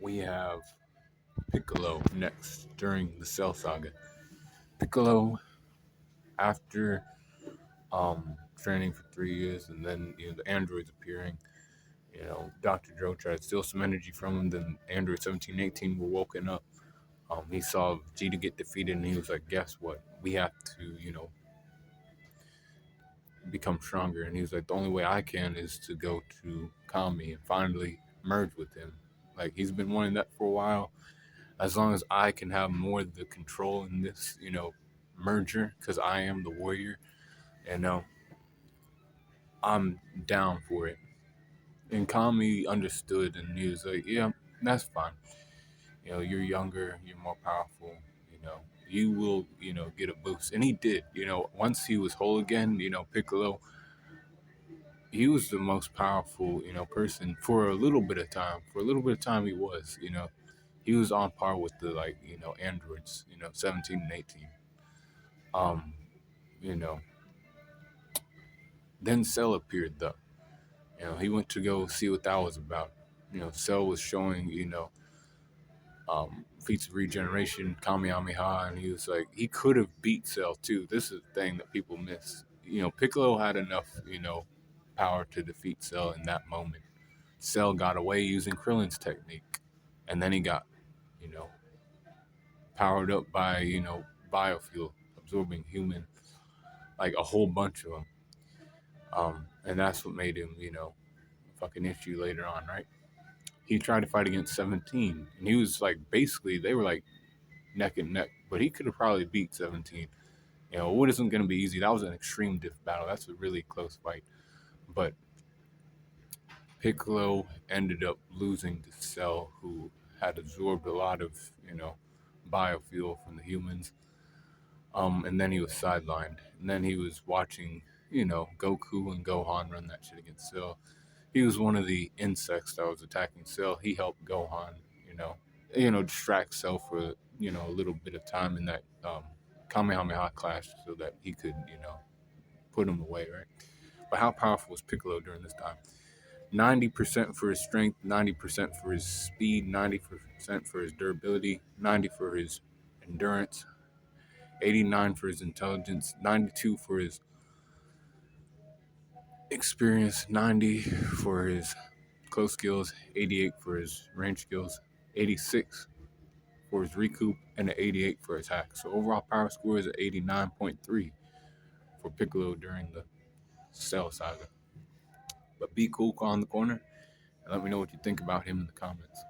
we have Piccolo next during the Cell Saga. Piccolo, after training for 3 years, and then the androids appearing. Dr. Joe tried to steal some energy from him. Then Android 17 and 18 were woken up. He saw Vegeta get defeated, and he was like, "Guess what? We have to, become stronger." And he was like, "The only way I can is to go to Kami and finally merge with him. Like he's been wanting that for a while. As long as I can have more of the control in this, merger, because I am the warrior, and I'm down for it." And Kami understood, and he was like, "Yeah, that's fine. You're younger, you're more powerful. You will, get a boost." And he did. Once he was whole again, Piccolo, he was the most powerful, person for a little bit of time. For a little bit of time, he was on par with the androids, 17 and 18. Um, you know, then Cell appeared though. He went to go see what that was about. Cell was showing, feats of regeneration, Kamehameha, and he was like, he could have beat Cell too. This is the thing that people miss. Piccolo had enough, power to defeat Cell in that moment. Cell got away using Krillin's technique, and then he got, you know, powered up by, biofuel, absorbing human, like a whole bunch of them. And that's what made him, a fucking issue later on, right? He tried to fight against 17, and he was like, basically, they were like neck and neck, but he could have probably beat 17. It wasn't going to be easy. That was an extreme diff battle. That's a really close fight. But Piccolo ended up losing to Cell, who had absorbed a lot of, biofuel from the humans. And then he was sidelined. And then he was watching, Goku and Gohan run that shit against Cell. He was one of the insects that was attacking Cell. He helped Gohan, distract Cell for, a little bit of time in that Kamehameha clash so that he could, put him away, right? But how powerful was Piccolo during this time? 90% for his strength, 90% for his speed, 90% for his durability, 90 for his endurance, 89 for his intelligence, 92 for his experience, 90 for his close skills, 88 for his range skills, 86 for his recoup, and an 88 for his hack. So overall power score is an 89.3 for Piccolo during the Cell Saga. But be cool on the corner and let me know what you think about him in the comments.